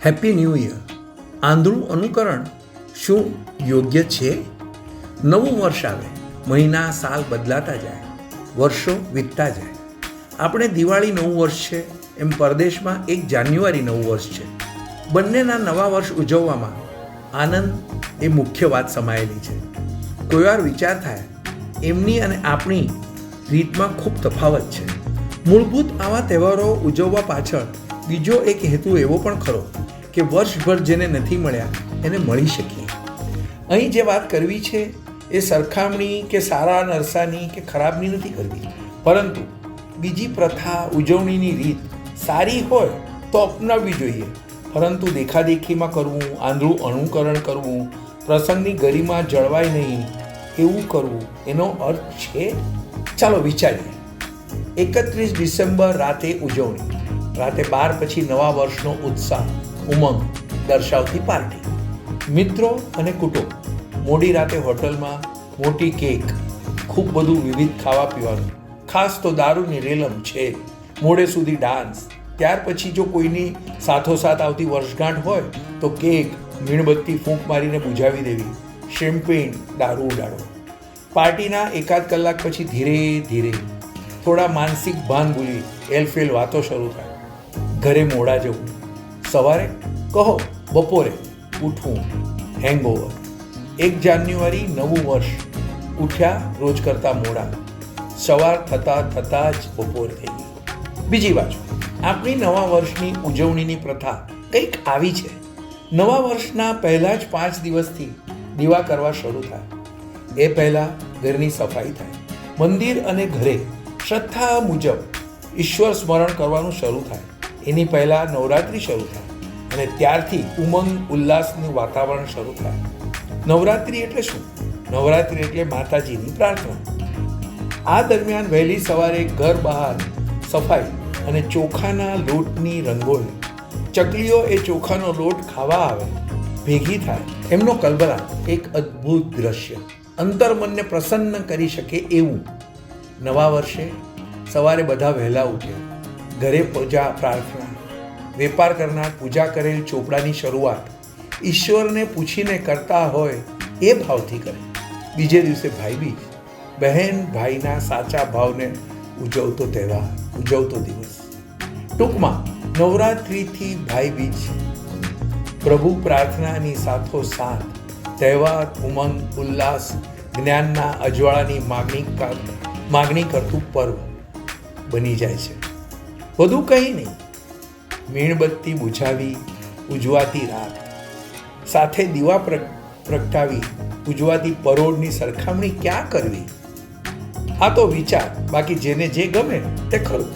Happy new year. આંધળું અનુકરણ શું યોગ્ય છે? નવું વર્ષ આવે, મહિના સાલ બદલાતા જાય, વર્ષો વીતતા જાય. આપણે દિવાળી નવું વર્ષ છે એમ પરદેશમાં 1 જાન્યુઆરી નવું વર્ષ છે. બંનેના નવા વર્ષ ઉજવવામાં આનંદ એ મુખ્ય વાત સમાયેલી છે. કોઈ વાર વિચાર થાય એમની અને આપણી રીતમાં ખૂબ તફાવત છે. મૂળભૂત આવા તહેવારો ઉજવવા પાછળ બીજો એક હેતુ એવો પણ ખરો કે વર્ષભર જેને નથી મળ્યા એને મળી શકીએ. અહીં જે વાત કરવી છે એ સરખામણી કે સારા નરસાની કે ખરાબની નથી કરવી, પરંતુ બીજી પ્રથા ઉજવણીની રીત સારી હોય તો અપનાવવી જોઈએ, પરંતુ દેખાદેખીમાં કરવું, આંધળું અનુકરણ કરવું, પ્રસંગની ગરિમા જળવાય નહીં એવું કરવું, એનો અર્થ છે. ચાલો વિચારીએ. 31 ડિસેમ્બર રાતે ઉજવણી, રાતે 12 પછી નવા વર્ષનો ઉત્સાહ, ઉમંગ દર્શાવતી પાર્ટી, મિત્રો અને કુટુંબ, મોડી રાતે હોટલમાં મોટી કેક, ખૂબ બધું વિવિધ ખાવા પીવાનું, ખાસ તો દારૂની રેલમ છે, મોડે સુધી ડાન્સ. ત્યાર પછી જો કોઈની સાથોસાથ આવતી વર્ષગાંઠ હોય તો કેક, મીણબત્તી ફૂંક મારીને બુઝાવી દેવી, શેમ્પેન, દારૂ ઉડાડો. પાર્ટીના એકાદ કલાક પછી ધીરે ધીરે થોડા માનસિક ભાન ભૂલી એલફેલ વાતો શરૂ થાય. ઘરે મોડા જવું, સવારે કહો બપોરે ઉઠવું, હેંગઓવર. 1 જાન્યુઆરી નવું વર્ષ, ઉઠ્યા રોજ કરતાં મોડા, સવાર થતાં જ બપોર થઈ ગઈ. બીજી બાજુ આપણી નવા વર્ષની ઉજવણીની પ્રથા કંઈક આવી છે. નવા વર્ષના પહેલા જ 5 દિવસથી દીવા કરવા શરૂ થાય. એ પહેલાં ઘરની સફાઈ થાય, મંદિર અને ઘરે શ્રદ્ધા મુજબ ઈશ્વર સ્મરણ કરવાનું શરૂ થાય. એની પહેલાં નવરાત્રિ શરૂ થાય અને ત્યારથી ઉમંગ ઉલ્લાસનું વાતાવરણ શરૂ થાય. નવરાત્રિ એટલે શું? નવરાત્રિ એટલે માતાજીની પ્રાર્થના. આ દરમિયાન વહેલી સવારે ઘર બહાર સફાઈ અને ચોખાના લોટની રંગોળી. ચકલીઓ એ ચોખાનો લોટ ખાવા આવે, ભેગી થાય, એમનો કલબલાટ એક અદ્ભુત દ્રશ્ય, અંતર્મનને પ્રસન્ન કરી શકે એવું. નવા વર્ષે સવારે બધા વહેલા ઉઠે, ઘરે પૂજા પ્રાર્થના, વેપાર કરનાર પૂજા કરેલ ચોપડાની શરૂઆત ઈશ્વરને પૂછીને કરતા હોય એ ભાવથી કરે. બીજે દિવસે ભાઈબીજ, બહેન ભાઈના સાચા ભાવને ઉજવતો તહેવાર, ઉજવતો દિવસ. ટૂંકમાં નવરાત્રિથી ભાઈબીજ, પ્રભુ પ્રાર્થનાની સાથોસાથ તહેવાર, ઉમંગ ઉલ્લાસ, જ્ઞાનના અજવાળાની માગણી કરતું પર્વ બની જાય છે. બધું કંઈ નહીં, મીણબત્તી બુઝાવી ઉજવાતી રાત, સાથે દીવા પ્રગટાવી ઉજવાતી પરોળની સરખામણી ક્યાં કરવી? આ તો વિચાર, બાકી જેને જે ગમે તે ખરું.